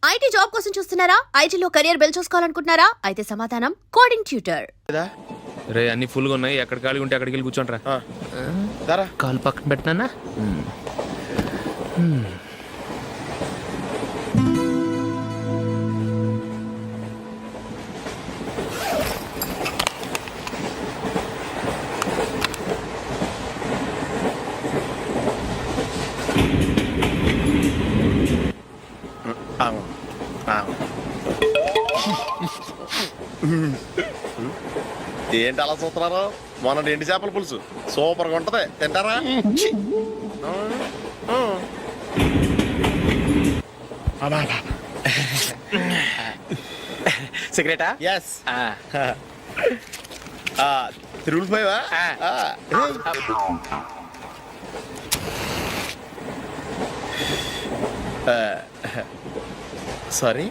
IT job కోసం చూస్తున్నారా? ఐటీలో కెరియర్ బిల్డ్ చూసుకోవాలనుకుంటున్నారా? అయితే సమాధానం కోడింగ్ ట్యూటర్. రే అన్ని ఫుల్గా ఉన్నాయి, ఎక్కడ ఖాళీ ఉంటే అక్కడికి వెళ్ళి కూర్చోండిరా. కాలు పక్కన పెట్టినా. ఏంటి అలా చూస్తున్నారు? మొన్న ఎండి చేపల పులుసు సూపర్గా ఉంటది, తింటారా? సిగరెటా? ఎస్. తిరుగులు పోయావా? సారీ.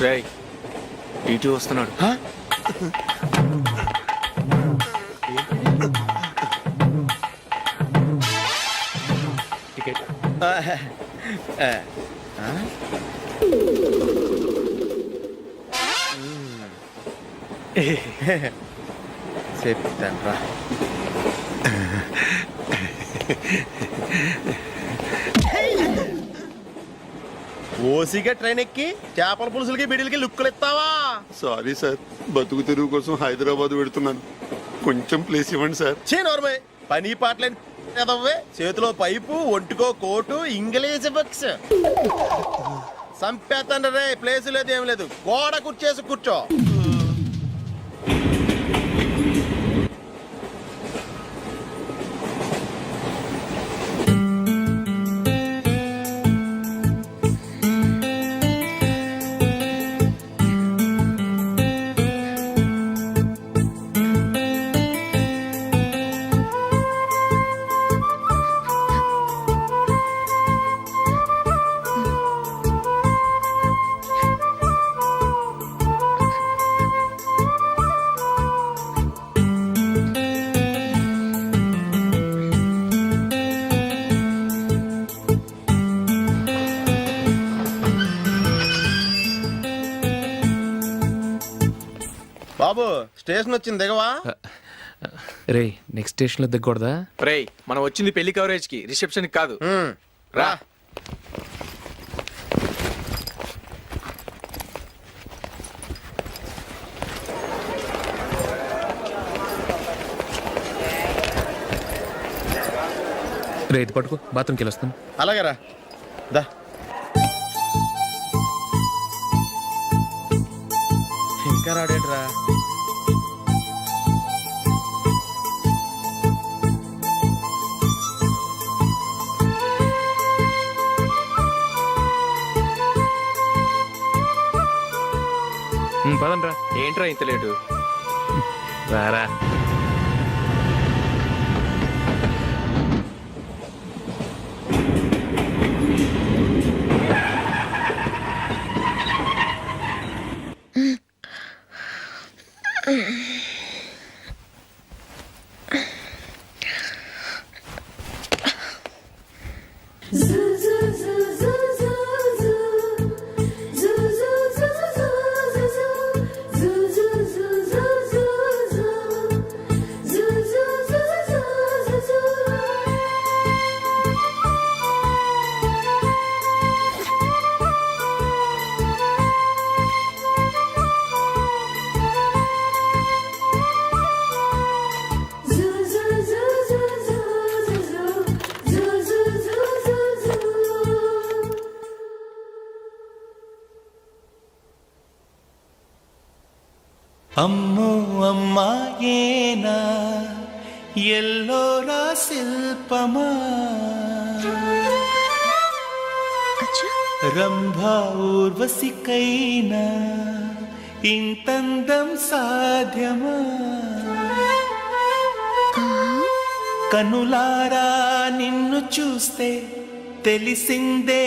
రేయ్ ఇటు వస్తున్నాడు. టికెట్. చెప్తాను రా. ఓసిగా ట్రైన్ ఎక్కి చేపల పులుసులకి బిడిలకి లుక్కులు ఇస్తావా? సారీ సార్, బతుకు తెరువు కోసం హైదరాబాద్ పెడుతున్నాను, కొంచెం ప్లేస్ ఇవ్వండి సార్. నోర్మే, పని పాటలేని కదవ్వే. చేతిలో పైపు, ఒంటికో కోటు, ఇంగ్లీష్ బుక్స్. సంపేతండ్రి రే, ప్లేస్ లేదు ఏం లేదు, గోడ కుర్చేసి కూర్చో. బాబు స్టేషన్ వచ్చింది, దిగవా? రే నెక్స్ట్ స్టేషన్ లో దిగకూడదా? రేయ్ మనం వచ్చింది పెళ్లి కవరేజ్ కి, రిసెప్షన్ కాదు. రా. రే ఇది పట్టుకో, బాత్రూమ్కి వెళ్ళి వస్తాను. అలాగే రా. దా. ఇంకా రాడేట్రా? పదండ్రా. ఏంట్రా ఇంత లేటు? రారా. అమ్మో అమ్మాయేనా ఎల్లోరా శిల్పమా, రంభా ఊర్వశికైనా ఇంతందం సాధ్యమా, కనులారా నిన్ను చూస్తే తెలిసిందే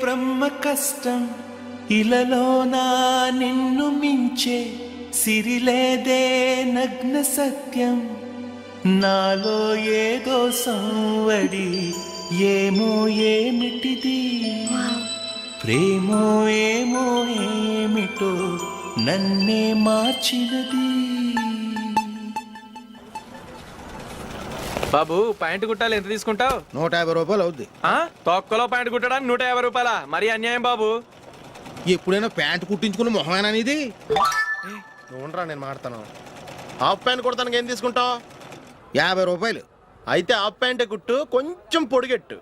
బ్రహ్మ కష్టం, ఇలలోనా నిన్ను మించే సిరిలేదే నగ్న సత్యం, నాలో ఏదో సంవడి ఏమో ఏమిటిది ప్రేమో ఏమో ఏమిటో నన్నే మార్చినది. బాబు ప్యాంటు కుట్టాలి ఎంత తీసుకుంటావు? 150 రూపాయలు అవుద్ది. తొక్కలో ప్యాంటు కుట్టడానికి 150 రూపాయల? మరీ అన్యాయం బాబు. ఎప్పుడైనా ప్యాంట్ కుట్టించుకున్న మొహమేనా ఇది? చూడరా నేను మాడతాను. హాఫ్ ప్యాంట్ కుడతానికి ఏం తీసుకుంటావు? 50 రూపాయలు. అయితే హాఫ్ ప్యాంటే కుట్టు, కొంచెం పొడిగెట్టు.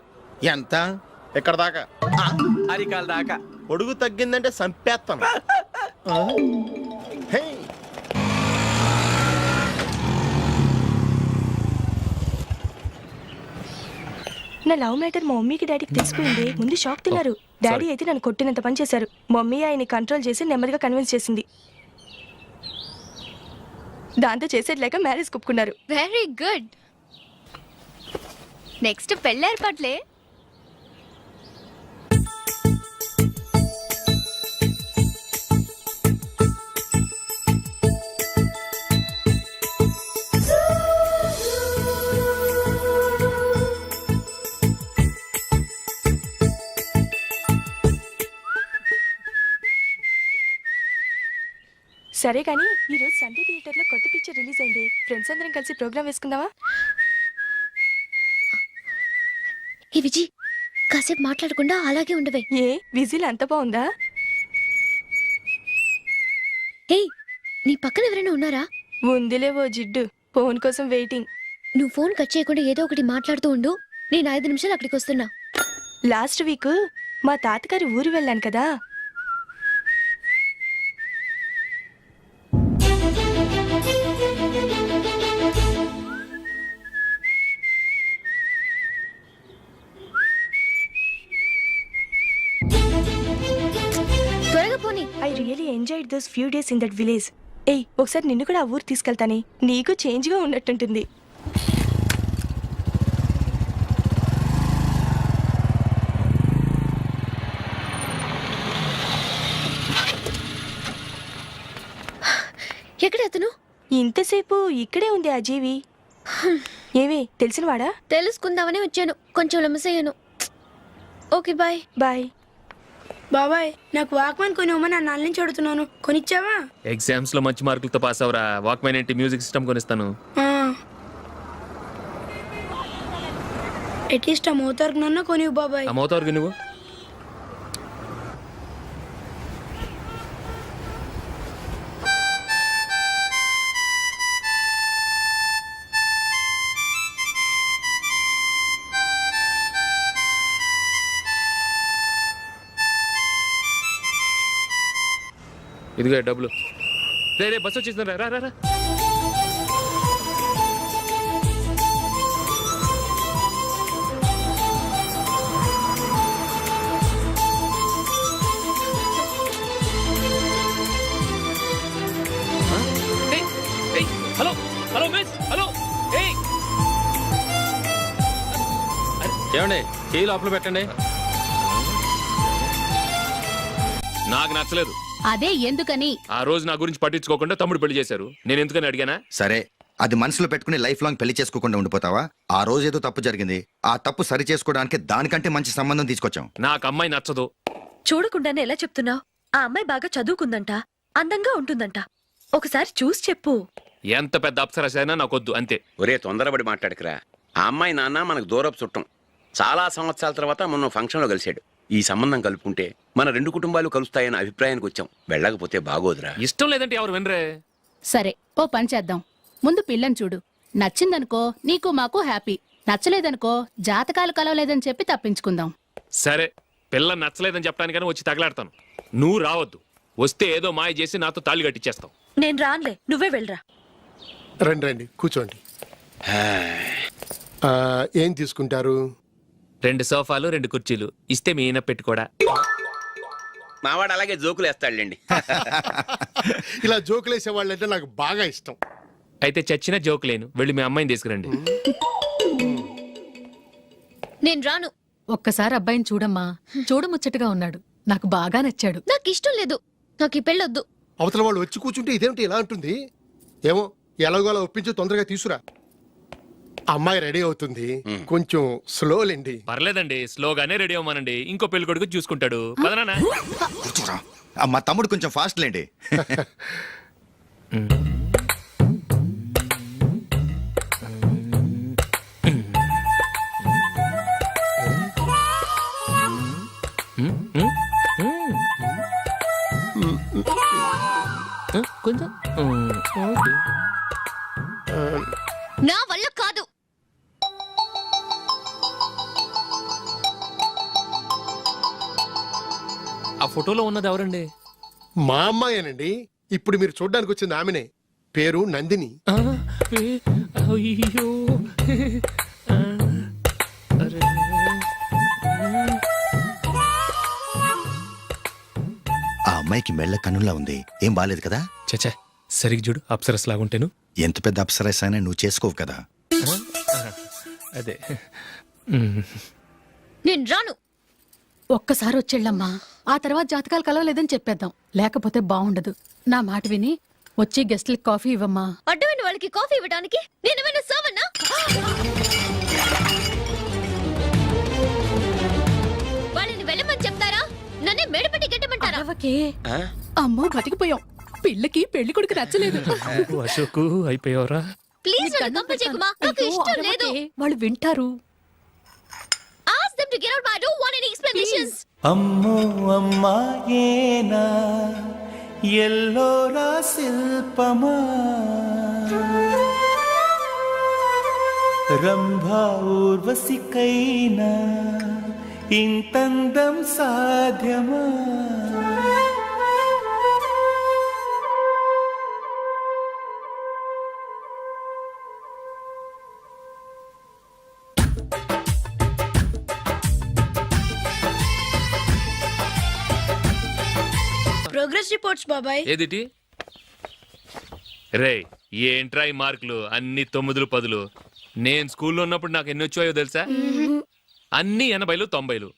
ఎంత? ఇక్కడ దాకా. అరికాల దాకా. పొడుగు తగ్గిందంటే సంపేస్తాను. హే. నా లవ్ మ్యాటర్ మా మమ్మీకి డాడీకి తెలిసిపోయింది. ముందు షాక్ తిన్నారు. డాడీ అయితే నన్ను కొట్టినంత పని చేశారు. మమ్మీ ఆయన్ని కంట్రోల్ చేసి నెమ్మదిగా కన్విన్స్ చేసింది. దాంతో చేసేది లేక మ్యారేజ్ ఒప్పుకున్నారు. Very good. నెక్స్ట్ పెళ్లి ఏర్పాట్లే. సరే కానీ ఈరోజు సండే థియేటర్లో కొత్త పిక్చర్ రిలీజ్ అయింది. ఫ్రెండ్స్ అందరం కలిసి ప్రోగ్రామ్ వేసుకుందామా? ఈ విజి కాసేపు మాట్లాడకుండా అలాగే ఉండవే. ఏ విజిల్ అంత బాగుందా? హే, నీ పక్కన ఎవరైనా ఉన్నారా? ఉందిలే ఓ జిడ్డు. ఫోన్ కోసం వెయిటింగ్. నువ్వు ఫోన్ కట్ చేయకుండా ఏదో ఒకటి మాట్లాడుతూ ఉండు. నేను 5 నిమిషాలు అక్కడికి వస్తున్నా. లాస్ట్ వీక్ మా తాతగారి ఊరు వెళ్ళాను కదా. త్వరగా పోనీ. I really enjoyed those few days in that village. ఏయ్, ఒకసారి నిన్ను కూడా ఆ ఊరు తీసుకెళ్తానే. నీకు చేంజ్గా ఉన్నట్టుంటుంది. ఎక్కడ అతను? ఇంతసేపు ఇక్కడే ఉంది ఆ జీవి. ఏవే తెలిసినవాడా? తెలుసుకుందామని వచ్చాను. కొంచెం లెమసయ్యాను. Okay bye. బాయ్. బాబాయ్, నాకు వాక్మెన్ కొనివ్వమని నా నాన్న నుంచి అడుగుతున్నాను. కొనిచ్చావా? ఎగ్జామ్స్ లో మంచి మార్కులతో పాస్ అవరా. వాక్మెన్ ఏంటి, మ్యూజిక్ సిస్టమ్ కొనిస్తాను. అట్లీస్ట్ ఆ మోతార్కు నన్న కొనివ్వు బాబాయ్. ఆ మోతారుగా నువ్వు ఇదిగో డబ్బులు. రే రే బస్ వచ్చేసింది. రా రా రా. Hello hello miss. హలో. ఏమండి కీ లోపల పెట్టండి. నాకు నచ్చలేదు. అదే ఎందుకని? ఆ రోజు నా గురించి పట్టించుకోకుండా తమ్ముడు పెళ్లి చేశారు. నేను ఎందుకని అడిగానా? సరే, అది మనసులో పెట్టుకుని లైఫ్ లాంగ్ పెళ్లి చేసుకోకుండా ఉండిపోతావా? ఆ రోజు ఏదో తప్పు జరిగింది. ఆ తప్పు సరి చేసుకోవడానికి దానికంటే మంచి సంబంధం తీసుకొచ్చాం. నాకు అమ్మాయి నచ్చదు. చూడకుండానే ఎలా చెప్తున్నావు? ఆ అమ్మాయి బాగా చదువుకుందంట, అందంగా ఉంటుందంట. ఒకసారి చూసి చెప్పు. ఎంత పెద్ద అప్సరస అయినా నాకొద్దు, అంతే. ఒరే తొందరపడి మాట్లాడకురా. ఆ అమ్మాయి నాన్న మనకు దూరపు చుట్టం. చాలా సంవత్సరాల తర్వాత మొన్న ఫంక్షన్లో కలిశాడు. ఈ సంబంధం కలుపుకుంటే మన 2 కుటుంబాలు కలుస్తాయన్న అభిప్రాయానికి వచ్చాం. వెళ్ళకపోతే బాగోదురా. ఇష్టం లేదంటే ఎవరు వినరే. సరే, ఓ పని చేద్దాం. ముందు పిల్లని చూడు. నచ్చిందనుకో నీకు మాకు హ్యాపీ. నచ్చలేదనుకో జాతకాలు కలవలేదని చెప్పి తప్పించుకుందాం. సరే, పిల్ల నచ్చలేదని చెప్పడానికని వచ్చి తగలాడతాను. నువ్వు రావద్దు. వస్తే ఏదో మాయ చేసి నాతో తాళి కట్టించేస్తావు. నేను రానులే, నువ్వే వెళ్ళరా. రండి రండి కూర్చోండి. ఏం తీసుకుంటారు? 2 సోఫాలు 2 కుర్చీలు ఇస్తే మీ ఈయన పెట్టుకోడా. మావాడు అలాగే జోకులు వేస్తాడులేండి. ఇలా జోకులేసే వాళ్ళంటే నాకు బాగా ఇష్టం. అయితే చచ్చిన జోక్ లేను. వెళ్ళి మీ అమ్మాయిని తీసుకురండి. నేను రాను. ఒక్కసారి అబ్బాయిని చూడమ్మా. చూడముచ్చటగా ఉన్నాడు. నాకు బాగా నచ్చాడు. నాకు ఇష్టం లేదు. నాకు ఈ పెళ్ళొద్దు. అవతల వాళ్ళు వచ్చి కూర్చుంటే ఇదేమిటి ఇలా ఉంటుంది? ఏమో ఎలాగోలా ఒప్పించి తొందరగా తీసురా. అమ్మాయి రెడీ అవుతుంది కొంచెం స్లోలేండి. పర్లేదండి, స్లోగానే రెడీ అవ్వమనండి. ఇంకో పెళ్లి కొడుకు చూసుకుంటాడు. పదనా? కూర్చోరా. మా తమ్ముడు కొంచెం ఫాస్ట్ లేండి. కొంచెం నా వల్ల కాదు. ఆ ఫోటోలో ఉన్నది ఎవరండి? మా అమ్మాయేనండి. ఇప్పుడు మీరు చూడడానికి వచ్చింది ఆమెనే. పేరు నందిని. అయ్యో ఆ అమ్మాయికి మెళ్ళ కన్నులా ఉంది. ఏం బాలేదు కదా? చచ్చా, సరిగ్గా చూడు, అప్సరస్ లాగుంటేను. ఎంత పెద్ద అప్సరస్ అయినా నువ్వు చేసుకోవు కదా. అదే. నేను రాను. ఒక్కసారి వచ్చేళ్ళమ్మా, ఆ తర్వాత జాతకాలు కలవలేదని చెప్పేద్దాం. లేకపోతే బాగుండదు. నా మాట విని వచ్చి గెస్ట్లకి కాఫీ ఇవ్వమ్మా. అడ్డమైన వాళ్ళకి కాఫీ ఇవ్వడానికి నేనేమైనా సోమన్నా? వాళ్ళని వెళ్ళమని చెప్తారా? నన్నే మేడపట్టి గెట్టమంటారా? అవకే. అమ్మో బతికిపోయాం. పిల్లకి పెళ్లి కొడుకు నచ్చలేదు. అశోకు అయిపోయావరా? ప్లీజ్ నన్ను పంపించేకుమా. నాకు ఇష్టం లేదు. వాళ్ళు వింటారు. Ask them to get out. I don't want any explanations. అమ్మో అమ్మాయేనా ఎల్లోరా శిల్పమా రంభా ఊర్వశికైనా ఇంతందం సాధ్యమా. ప్రోగ్రెస్ రిపోర్ట్స్ బాబాయ్. ఏదిటి? రే, ఏంట్రా ఈ మార్కులు అన్ని 9లు 10లు? నేను స్కూల్లో ఉన్నప్పుడు నాకు ఎన్ని వచ్చాయో తెలుసా? అన్ని 80లు 90లు.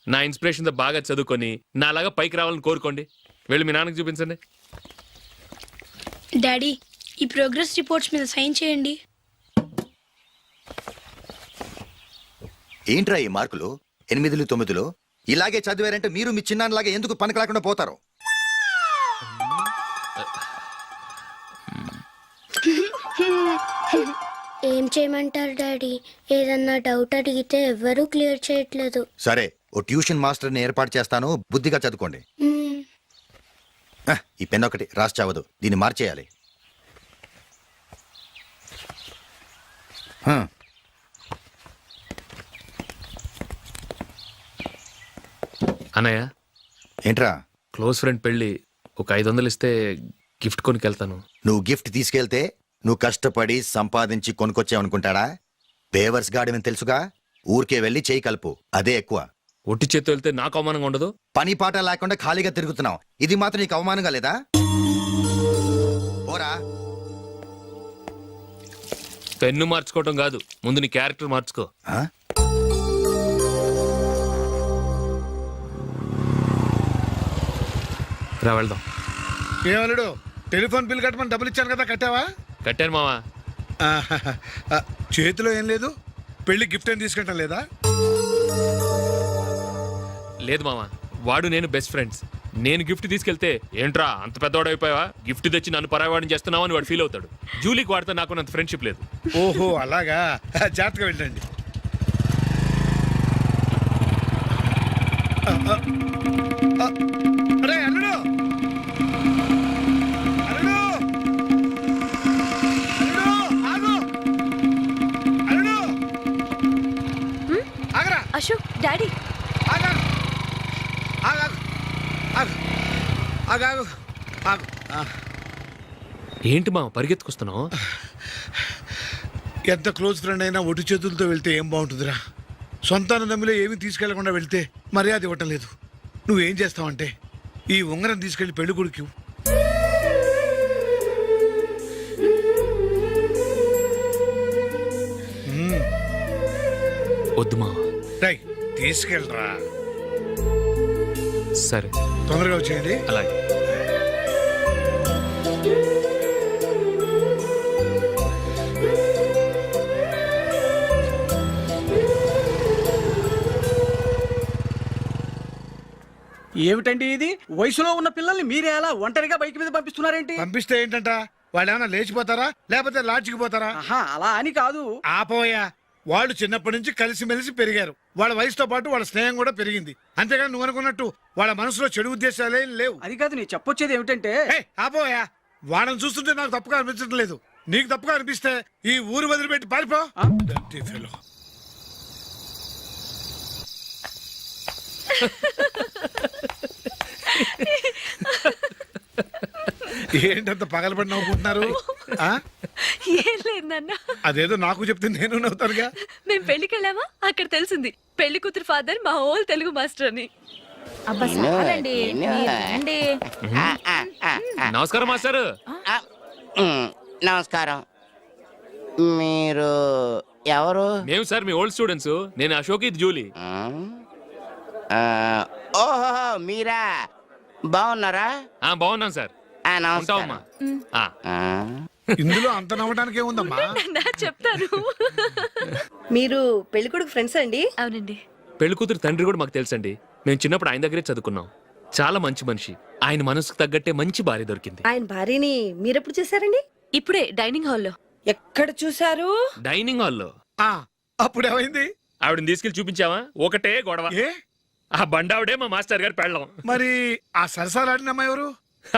నా ఇన్స్పిరేషన్ తో బాగా చదువుకొని నాలాగా పైకి రావాలని కోరుకోండి. వెళ్ళి మీ నాన్నకి చూపించండి. డాడీ, ఈ ప్రోగ్రెస్ రిపోర్ట్స్ మీద సైన్ చేయండి. ఏంట్రా ఈ మార్కులు? 8లు 9లు ఇలాగే చదివారంటే మీరు మీ చిన్నాన్నలాగా ఎందుకు పనికి లేకుండా పోతారు? ఏం చేయమంటారు డాడీ? ఏదన్నా డౌట్ అడిగితే ఎవ్వరూ క్లియర్ చేయట్లేదు. సరే, ఓ ట్యూషన్ మాస్టర్ని ఏర్పాటు చేస్తాను. బుద్ధిగా చదువుకోండి. ఈ పెన్ ఒకటి రాసి చావదు. దీన్ని మార్చేయాలి. అన్నయ్య, ఏంట్రా? క్లోజ్ ఫ్రెండ్ పెళ్లి, ఒక 500 ఇస్తే గిఫ్ట్ కొనుకెళ్తాను. నువ్వు గిఫ్ట్ తీసుకెళ్తే నువ్వు కష్టపడి సంపాదించి కొనుక్కొచ్చావనుకుంటాడా? పేవర్స్ గాడమని తెలుసుగా. ఊరికే వెళ్ళి చేయి కలుపు, అదే ఎక్కువ. ఒట్టి చేత్తో వెళ్తే నాకు అవమానంగా ఉండదు? పని పాట లేకుండా ఖాళీగా తిరుగుతున్నావు. ఇది మాత్రం నీకు అవమానంగా లేదా? ఓరా. పెన్ను మార్చుకోవటం కాదు, ముందు నీ క్యారెక్టర్ మార్చుకో. రా వెళ్దాం. ఏమన్నాడు? టెలిఫోన్ బిల్ కట్టమని డబ్బులు ఇచ్చాను కదా, కట్టావా? కట్టాను మావా. చేతిలో ఏం లేదు. పెళ్లి గిఫ్ట్ ఏం తీసుకుంటాం లేదా? లేదు మావా, వాడు నేను బెస్ట్ ఫ్రెండ్స్. నేను గిఫ్ట్ తీసుకెళ్తే ఏంట్రా అంత పెద్దవాడు అయిపోయావా, గిఫ్ట్ తెచ్చి నన్ను పరాయవాడిని చేస్తున్నావు అని వాడు ఫీల్ అవుతాడు. జూలీకి వాడితే నాకు అంత ఫ్రెండ్షిప్ లేదు. ఓహో అలాగా. జాగ్రత్తగా వెళ్ళండి. అరే అల్లుడు, అల్లుడు, అల్లుడు, ఆగు, అల్లుడు, ఆగరా. అశోక్, డాడీ. ఆగు, ఆగు, ఆగు, ఆగు, ఆగు, ఆగు. ఏంటి మా పరిగెత్తుకొస్తున్నావు? ఎంత క్లోజ్ ఫ్రెండ్ అయినా ఒటి చేతులతో వెళ్తే ఏం బాగుంటుందిరా. సొంతాన దమ్మిలో ఏమీ తీసుకెళ్లకుండా వెళ్తే మర్యాద ఇవ్వటం లేదు. నువ్వేం చేస్తావంటే ఈ ఉంగరం తీసుకెళ్లి పెళ్లి కొడుకు వద్దు మా. తీసుకెళ్ళరా. సరే, తొందరగా వచ్చేయండి. అలాగే. ఏమిటండి ఇది? వయసులో ఉన్న పిల్లల్ని మీరే అలా ఒంటరిగా బైక్ మీద పంపిస్తున్నారేంటి? పంపిస్తే ఏంటంట వాళ్ళు ఏమైనా లేచిపోతారా లేకపోతే లాడ్జికి పోతారా? ఆహా, అలా అని కాదు. ఆపోయా, వాళ్ళు చిన్నప్పటి నుంచి కలిసిమెలిసి పెరిగారు. వాళ్ళ వయసుతో పాటు వాళ్ళ స్నేహం కూడా పెరిగింది. అంతేగాని నువ్వు అనుకున్నట్టు వాళ్ళ మనసులో చెడు ఉద్దేశాలేం లేవు. అది కాదు, నేను చెప్పొచ్చేది ఏమిటంటే, ఏయ్, ఆపోయా, వాళ్ళని చూస్తుంటే నాకు తప్పుగా అనిపించడం లేదు. నీకు తప్పుగా అనిపిస్తే ఈ ఊరు వదిలిపెట్టి పారిపో. Dirty fellow. ఏంటంత పగలబడి నవ్వుకుంటున్నారు? ఆ? ఏం లేదు నాన్న, అదేదో నాకు చెప్తే నేను నవ్వుతానుగా. మేము పెళ్లికి వెళ్ళామా, అక్కడ తెలిసింది పెళ్లి కూతురు ఫాదర్ మా హోల్ తెలుగు మాస్టర్ అని. అబ్బా చాలండి, రండి. నమస్కారం మాస్టర్. నమస్కారం. మీరు ఎవరు? మేము సార్ మీ ఓల్డ్ స్టూడెంట్స్. నేను అశోక్, ఇది జూలీ. ఓహో, మీరా? బాగున్నారా? బాగున్నాం సార్. నమస్కారం. ఉంటావమ్మా. ఇందులో అంత నవ్వడానికి ఏముందమ్మా? చెప్తాను. మీరు పెళ్లి కొడుకు ఫ్రెండ్స్ అండి? అవునండి. పెళ్లి కూతురు తండ్రి కూడా మాకు తెలుసండి. మేము చిన్నప్పుడు ఆయన దగ్గరే చదువుకున్నాం. చాలా మంచి మనిషి. ఆయన మనసుకు తగ్గట్టే మంచి భార్య దొరికింది. ఆయన భార్యని మీరెప్పుడు చూసారండి? ఇప్పుడే డైనింగ్ హాల్లో. ఎక్కడ చూసారు? డైనింగ్ హాల్లో. అప్పుడు ఏమైంది? ఆవిడని తీసుకెళ్లి చూపించావా? ఒకటే గొడవ. ఏ? ఆ బండావిడే మా మాస్టర్ గారు పెళ్ళం. మరి ఆ సరసాలాడిన అమ్మాయి ఎవరు?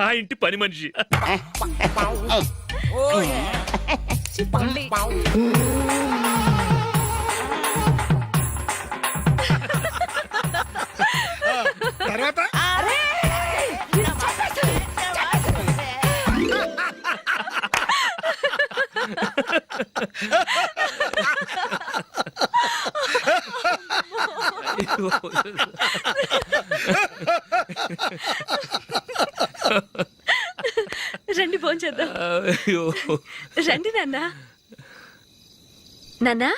ఆ ఇంటి పని మనిషి. తర్వాత రండి భోంచేద్దాం. రండి నాన్న. నాన్నా,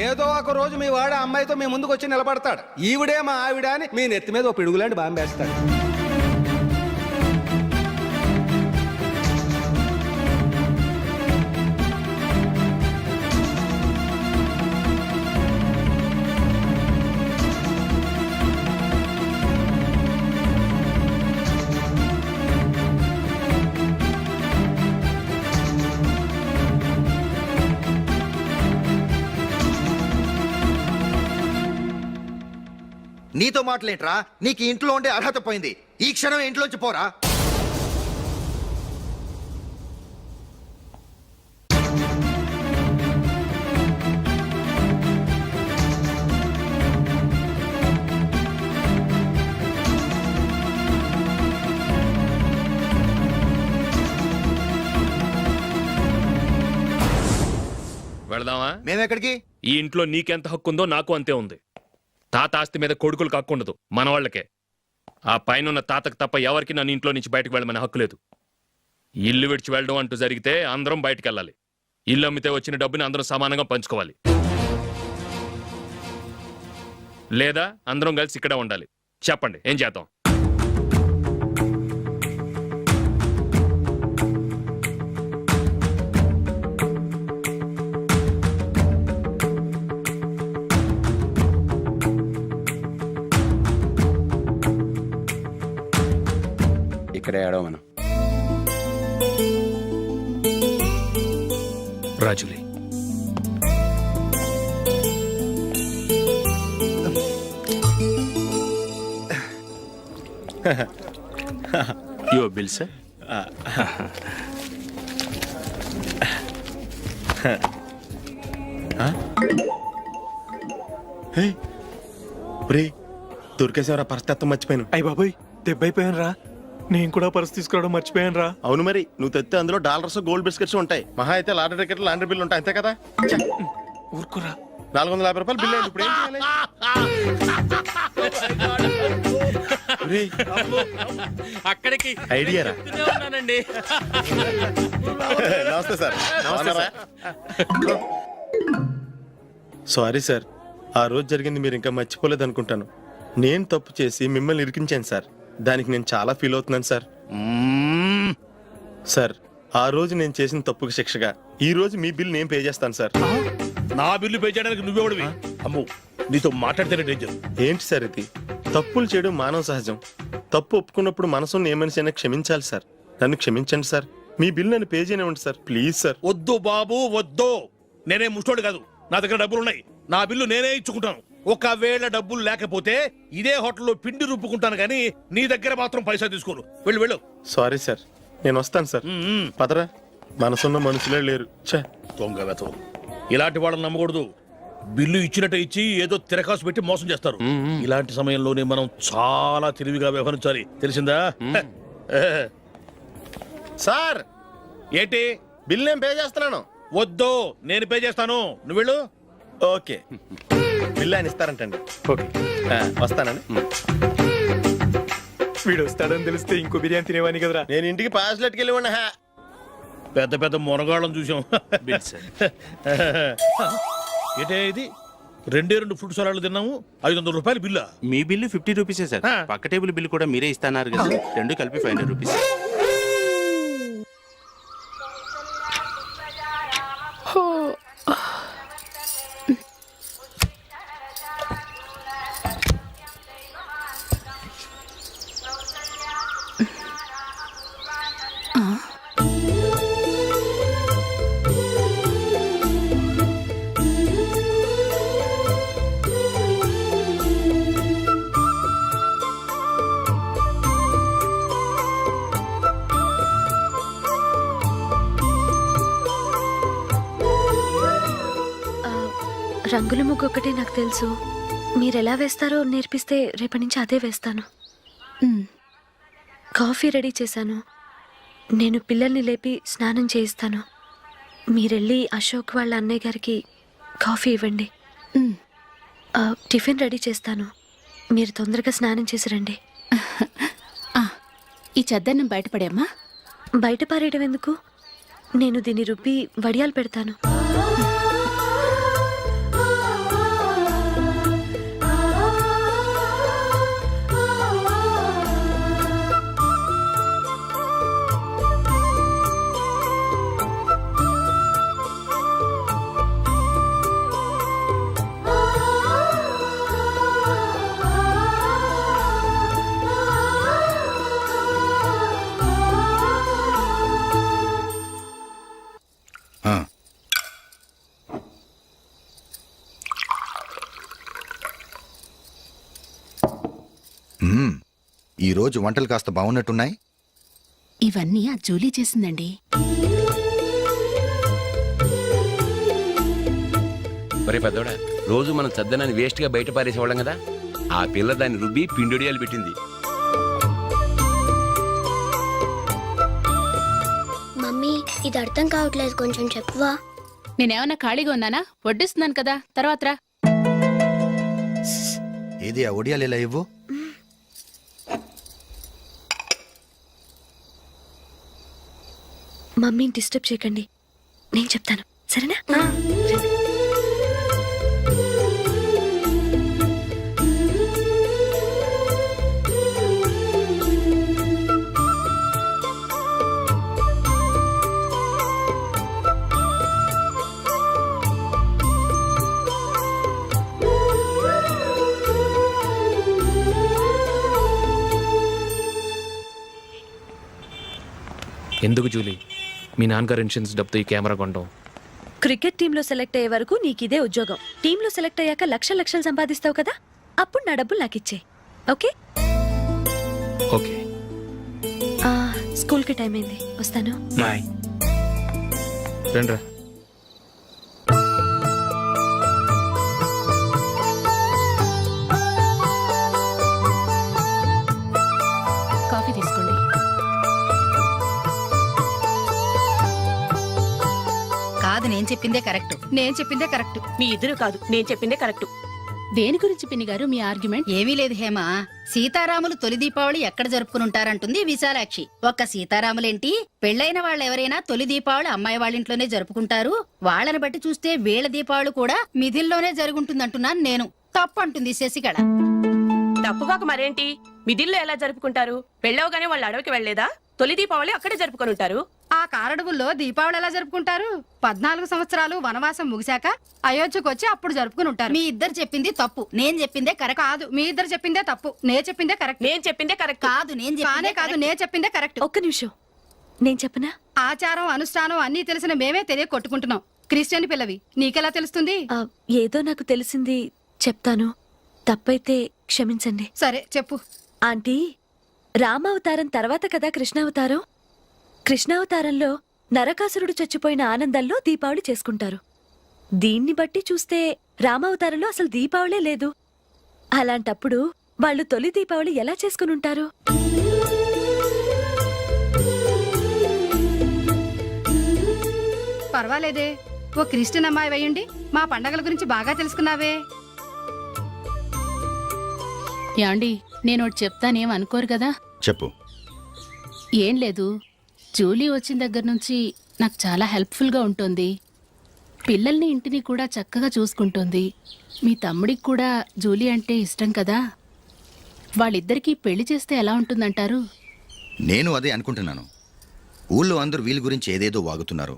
ఏదో ఒక రోజు మీ వాడు అమ్మాయితో మీ ముందుకు వచ్చి నిలబడతాడు. ఈవిడే మా ఆవిడ అని మీ నెత్తి మీద ఓ పిడుగులాంటి బాంబేస్తాడు. నీతో మాటలేంట్రా? నీకు ఇంట్లో ఉండే అర్హత పోయింది. ఈ క్షణం ఇంట్లోంచి పోరా. మేమెక్కడికి? ఈ ఇంట్లో నీకెంత హక్కు ఉందో నాకు అంతే ఉంది. తాత ఆస్తి మీద కొడుకులు హక్కుండదు, మన వాళ్ళకే. ఆ పైన తాతకు తప్ప ఎవరికి నన్ను ఇంట్లో నుంచి బయటకు వెళ్ళమనే హక్కు లేదు. ఇల్లు విడిచి వెళ్ళడం అంటూ జరిగితే అందరం బయటకు వెళ్ళాలి. ఇల్లు అమ్మితే వచ్చిన డబ్బుని అందరం సమానంగా పంచుకోవాలి. లేదా అందరం కలిసి ఇక్కడే ఉండాలి. చెప్పండి, ఏం చేద్దాం? ఇక్కడే ఆడవ మనం. రాజులే, యువర్ బిల్ సార్. దొరికేసేవరా పరిస్థితి మర్చిపోయాను. అయ్య బాబాయ్, దెబ్బైపోయాను రా. నేను కూడా పర్స్ తీసుకురావడం మర్చిపోయాను రా. అవును మరి, నువ్వు తెస్తే అందులో డాలర్స్ గోల్డ్ బిస్కెట్స్ ఉంటాయి. మహా అయితే లాటరీ టికెట్ లాండ్రీ బిల్లు ఉంటాయి, అంతే కదా. ఊరుకురా. 450 రూపాయలు బిల్లు అయింది. ఇప్పుడు ఏం చేయాలి? ఒరేయ్, అక్కడికి ఐడియా రా. ఉన్నానండి. నమస్తే సార్. సారీ సార్, ఆ రోజు జరిగింది మీరు ఇంకా మర్చిపోలేదు అనుకుంటాను. నేను తప్పు చేసి మిమ్మల్ని ఇరికించాను సార్. దానికి నేను చాలా ఫీల్ అవుతున్నాను సార్. సార్, ఆ రోజు నేను చేసిన తప్పుకి శిక్షగా ఈ రోజు మీ బిల్ నేను పే చేస్తాను సార్. నా బిల్లు పే చేయడానికి నువ్వెవడివి? అమ్మో, నీతో మాట్లాడితేనే డేంజర్. ఏంటి సార్ ఇది? తప్పులు చేయడం మానవ సహజం. తప్పు ఒప్పుకున్నప్పుడు మనసుని ఏ మనిషి అయినా క్షమించాలి సార్. నన్ను క్షమించండి సార్. మీ బిల్ నన్ను పే చేయనివ్వండి సార్, ప్లీజ్ సార్. వద్దు బాబు, వద్దు. నేనే ముష్టోడు కాదు, నా దగ్గర డబ్బులు ఉన్నాయి. నా బిల్లు నేనే ఇచ్చుకుంటాను. ఒకవేళ డబ్బులు లేకపోతే ఇదే హోటల్లో పిండి రుబ్బుకుంటాను, కానీ నీ దగ్గర మాత్రం పైసా తీసుకోను. వెళ్ళు వెళ్ళు. సారీ సార్, నేను వస్తాను సార్. పదరా, మనసున్న మనుషులే లేరు. దొంగ వెతవు. ఇలాంటి వాళ్ళని నమ్మకూడదు. బిల్లు ఇచ్చినట్టు ఇచ్చి ఏదో తిరకాసు పెట్టి మోసం చేస్తారు. ఇలాంటి సమయంలోనే మనం చాలా తెలివిగా వ్యవహరించాలి, తెలిసిందా? సార్, ఏంటి? బిల్ నేను పే చేస్తున్నాను. వద్దు, నేను పే చేస్తాను, నువ్వు వెళ్ళు. ఓకే, బిల్ ఆయన ఇస్తారంటండి. ఓకే, వస్తానండి. వీడు వస్తాడని తెలిస్తే ఇంకో బిర్యానీ తినేవాని కదరా. నేను ఇంటికి పాస్లెట్కి వెళ్ళి ఉన్నా. పెద్ద పెద్ద మునగాళ్ళం చూసాం. ఏంటే ఇది? 2 ఫ్రూట్ సలాడ్లు తిన్నాము, 500 రూపాయలు బిల్లా? మీ బిల్లు 50 రూపీసే సార్. పక్క టేబుల్ బిల్లు కూడా మీరే ఇస్తాన్నారు కదా, రెండు కలిపి 500 రూపీస్. రంగుల ముగ్గు ఒకటే నాకు తెలుసు. మీరు ఎలా వేస్తారో నేర్పిస్తే రేపటి నుంచి అదే వేస్తాను. కాఫీ రెడీ చేశాను. నేను పిల్లల్ని లేపి స్నానం చేయిస్తాను. మీరెళ్ళి అశోక్ వాళ్ళ అన్నయ్య గారికి కాఫీ ఇవ్వండి. టిఫిన్ రెడీ చేస్తాను. మీరు తొందరగా స్నానం చేసి రండి. ఈ చెద్దన్నం బయటపడేమ్మా. బయట పారేయడం ఎందుకు? నేను దీన్ని రుబ్బి వడియాలు పెడతాను. ఈ రోజు వంటలు కాస్త బాగున్నట్టున్నాయి. ఇవన్నీ ఆ జూలీ చేసిందండి. ఒరే పెద్దోడా, రోజు మనం చద్దనాన్ని వేస్ట్ గా బయట పారేసేవాళ్ళం కదా, ఆ పిల్ల దాన్ని రుబ్బి పిండొడియాలు పెట్టింది. మమ్మీ, ఇది అర్థం కావట్లేదు, కొంచెం చెప్పువా. నేనేమన్నా ఖాళీగా ఉన్నానా? వడ్డిస్తున్నాను కదా, తర్వాత రా. ఏది ఆ ఒడియాలు ఇలా ఇవ్వు. మమ్మీని డిస్టర్బ్ చేయకండి, నేను చెప్తాను సరేనా? ఎందుకు జూలీ మీ నాన్నగారు ఇన్సూరెన్స్ డబ్బుతో ఈ కెమెరా కొనడం? క్రికెట్ టీంలో సెలెక్ట్ అయ్యే వరకు నీకు ఇదే ఉద్యోగం. టీంలో సెలెక్ట్ అయ్యాక లక్షలు సంపాదిస్తావు కదా, అప్పుడు నా డబ్బులు నాకు ఇచ్చే. ఓకే? ఓకే. స్కూల్కి టైం అయింది, వస్తాను. బాయ్. రండ్రా. కాఫీ తీసుకోండి. కాదు, నేను చెప్పిందే కరెక్ట్. నేను చెప్పిందే కరెక్ట్. మీ ఇద్దరు కాదు, నేను చెప్పిందే కరెక్ట్. దేని గురించి పిన్ని గారు మీ ఆర్గ్యుమెంట్? ఏమీ లేదు హేమ. సీతారాములు తొలి దీపావళి ఎక్కడ జరుపుకుంటారంటుంది విశాలాక్షి. ఒక్క సీతారాములేంటి, పెళ్ళైన వాళ్ళు ఎవరైనా తొలి దీపావళి అమ్మాయి వాళ్ళ ఇంట్లోనే జరుపుకుంటారు. వాళ్ళని బట్టి చూస్తే వీళ్ళ దీపావళి కూడా మిథిల్లోనే జరుగుంటుందంటున్నాను నేను. తప్పంటుంది శశికళ. తప్పుగాక మరేంటి, మిదిల్లో ఎలా జరుపుకుంటారు? పెళ్ళవగానే వాళ్ళు అడవికి వెళ్లేదా? తొలి దీపావళి అక్కడే జరుపుకొని ఉంటారు. ఆ కారడవుల్లో దీపావళి ఎలా జరుపుకుంటారు? 14 సంవత్సరాలు వనవాసం ముగిశాక అయోధ్యకు వచ్చి అప్పుడు జరుపుకుని ఉంటారు. మీ ఇద్దరు చెప్పింది తప్పు, నేను చెప్పిందే కరెక్ట్. కాదు, మీ ఇద్దరు చెప్పిందే తప్పు, నేను చెప్పిందే కరెక్ట్. నేను చెప్పిందే కరెక్ట్. కాదు, నేను చెప్పిందే కరెక్ట్. ఒక్క నిమిషం, నేను చెప్పనా? ఆచారం అనుష్ఠానం అన్నీ తెలిసిన మేమే తెలియ కొట్టుకుంటున్నాం. క్రిస్టియన్ పిల్లవి, నీకెలా తెలుస్తుంది? ఏదో నాకు తెలిసింది చెప్తాను, తప్పైతే క్షమించండి. సరే చెప్పు. ఆంటీ, రామావతారం తర్వాత కదా కృష్ణావతారం. కృష్ణావతారంలో నరకాసురుడు చచ్చిపోయిన ఆనందంలో దీపావళి చేసుకుంటారు. దీన్ని బట్టి చూస్తే రామావతారంలో అసలు దీపావళే లేదు. అలాంటప్పుడు వాళ్ళు తొలి దీపావళి ఎలా చేసుకుని ఉంటారు? పర్వాలేదే, ఓ క్రిస్టియన్ అమ్మాయి అయ్యుండి మా పండగల గురించి బాగా తెలుసుకున్నావే. యాండి, నేను ఒకటి చెప్తానేం అనుకోరు కదా? చెప్పు. ఏం లేదు, జూలీ వచ్చిన దగ్గర నుంచి నాకు చాలా హెల్ప్ఫుల్గా ఉంటుంది. పిల్లల్ని ఇంటిని కూడా చక్కగా చూసుకుంటుంది. మీ తమ్ముడికి కూడా జూలీ అంటే ఇష్టం కదా. వాళ్ళిద్దరికీ పెళ్లి చేస్తే ఎలా ఉంటుందంటారు? నేను అదే అనుకుంటున్నాను. ఊళ్ళో అందరూ వీళ్ళ గురించి ఏదేదో వాగుతున్నారు.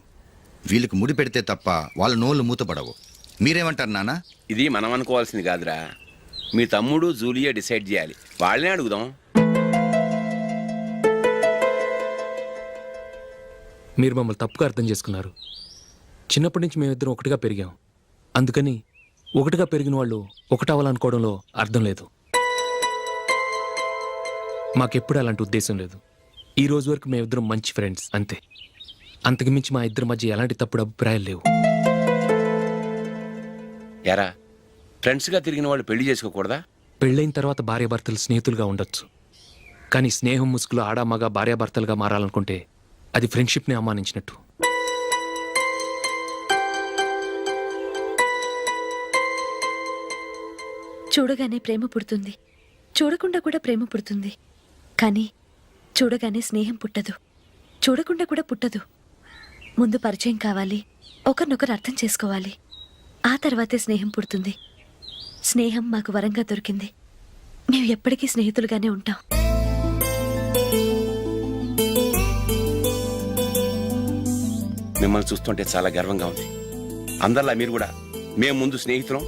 వీళ్ళకి ముడి పెడితే తప్ప వాళ్ళ నోళ్ళు మూతపడవు. మీరేమంటారు నాన్న? ఇది మనం అనుకోవాల్సింది కాదురా. మీ తమ్ముడు జూలియా డిసైడ్ చేయాలి. వాళ్ళనే అడుగుదాం. మీరు మమ్మల్ని తప్పుగా అర్థం చేసుకున్నారు. చిన్నప్పటి నుంచి మేమిద్దరం ఒకటిగా పెరిగాం. అందుకని ఒకటిగా పెరిగిన వాళ్ళు ఒకటవ్వాలనుకోవడంలో అర్థం లేదు. మాకెప్పుడు అలాంటి ఉద్దేశం లేదు. ఈ రోజు వరకు మేమిద్దరం మంచి ఫ్రెండ్స్ అంతే. అంతకుమించి మా ఇద్దరి మధ్య ఎలాంటి తప్పుడు అభిప్రాయాలు లేవు. ఎరా, ఫ్రెండ్స్గా తిరిగిన వాళ్ళు పెళ్లి చేసుకోకూడదా? పెళ్ళైన తర్వాత భార్యాభర్తలు స్నేహితులుగా ఉండొచ్చు. కానీ స్నేహం ముసుగులో ఆడా మగ భార్యాభర్తలుగా మారాలనుకుంటే అది ఫ్రెండ్షిప్ని అవమానించినట్టు. చూడగానే ప్రేమ పుడుతుంది, చూడకుండా కూడా ప్రేమ పుడుతుంది. కానీ చూడగానే స్నేహం పుట్టదు, చూడకుండా కూడా పుట్టదు. ముందు పరిచయం కావాలి, ఒకరినొకరు అర్థం చేసుకోవాలి, ఆ తర్వాతే స్నేహం పుడుతుంది. స్నేహం మాకు వరంగా దొరికింది. మేము ఎప్పటికీ స్నేహితులుగానే ఉంటాం. మిమ్మల్ని చూస్తుంటే చాలా గర్వంగా ఉంది. అందరిలా మీరు కూడా మేము ముందు స్నేహితులం,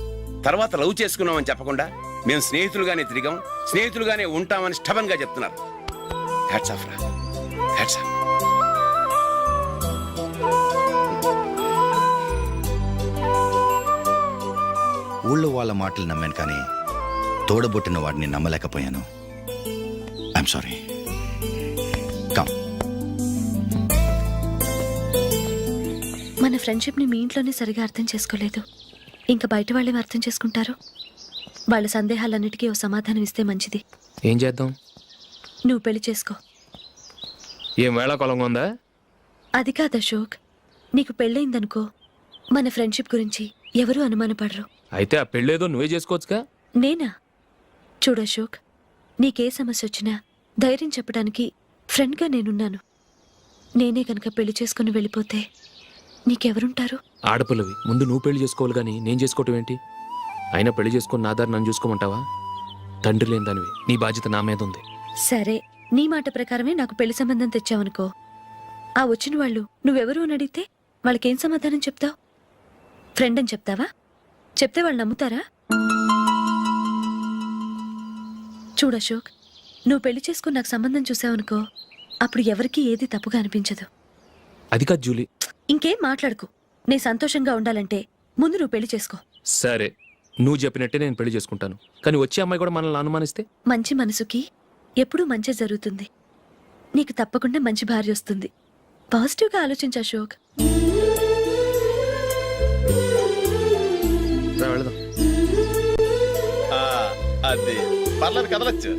తర్వాత లవ్ చేసుకున్నామని చెప్పకుండా మేము స్నేహితులుగానే తిరిగాం, స్నేహితులుగానే ఉంటామని స్టబన్ గా చెప్తున్నారు. హ్యాట్స్ ఆఫ్ రా, హ్యాట్స్ ఆఫ్. ఊళ్ళో వాళ్ళ మాటలు నమ్మాను, కానీ తోడబుట్టిన వాడిని నమ్మలేకపోయాను. I'm sorry. కమ్. మన ఫ్రెండ్షిప్ని మీ ఇంట్లోనే సరిగా అర్థం చేసుకోలేదు, ఇంకా బయట వాళ్ళేం అర్థం చేసుకుంటారు? వాళ్ళ సందేహాలన్నిటికీ ఓ సమాధానం ఇస్తే మంచిది. ఏం చేద్దాం? నువ్వు పెళ్లి చేసుకో. ఏం వేళాకొలంగా ఉందా? అది కాదు అశోక్, నీకు పెళ్ళయిందనుకో, మన ఫ్రెండ్షిప్ గురించి ఎవరూ అనుమానపడరు. అయితే ఆ పెళ్ళేదో నువ్వే చేసుకోవచ్చుగా. నేనా? చూడు అశోక్, నీకే సమస్య వచ్చినా ధైర్యం చెప్పడానికి ఫ్రెండ్గా నేనున్నాను. నేనే గనక పెళ్లి చేసుకుని వెళ్ళిపోతే నీకెవరుంటారు? ఆడపిల్లవి ముందు నువ్వు పెళ్లి చేసుకోవాలి కానీ నేను చేసుకోవటం ఏంటి? అయినా పెళ్లి చేసుకుని నా దారి నన్ను చూసుకోమంటావా? తండ్రి లేని దానివి, నీ బాధ్యత నా మీద ఉంది. సరే, నీ మాట ప్రకారమే నాకు పెళ్లి సంబంధం తెచ్చావనుకో. ఆ వచ్చిన వాళ్ళు నువ్వెవరు అని అడిగితే వాళ్ళకేం సమాధానం చెప్తావు? ఫ్రెండ్ అని చెప్తావా? చెప్తే వాళ్ళు నమ్ముతారా? చూడు అశోక్, నువ్వు పెళ్లి చేసుకుని నాకు సంబంధం చూసావనుకో, అప్పుడు ఎవరికీ ఏది తప్పుగా అనిపించదు. అది కాదు జూలీ. ఇంకేం మాట్లాడుకు. నేను సంతోషంగా ఉండాలంటే ముందు నువ్వు పెళ్లి చేసుకో. సరే, నువ్వు చెప్పినట్టే నేను పెళ్లి చేసుకుంటాను. కానీ వచ్చే అమ్మాయి కూడా మనల్ని అనుమానిస్తే? మంచి మనసుకి ఎప్పుడూ మంచి జరుగుతుంది. నీకు తప్పకుండా మంచి భార్య వస్తుంది. పాజిటివ్గా ఆలోచించు అశోక్. వెళదాం. అది పర్లేదు, కదలొచ్చు.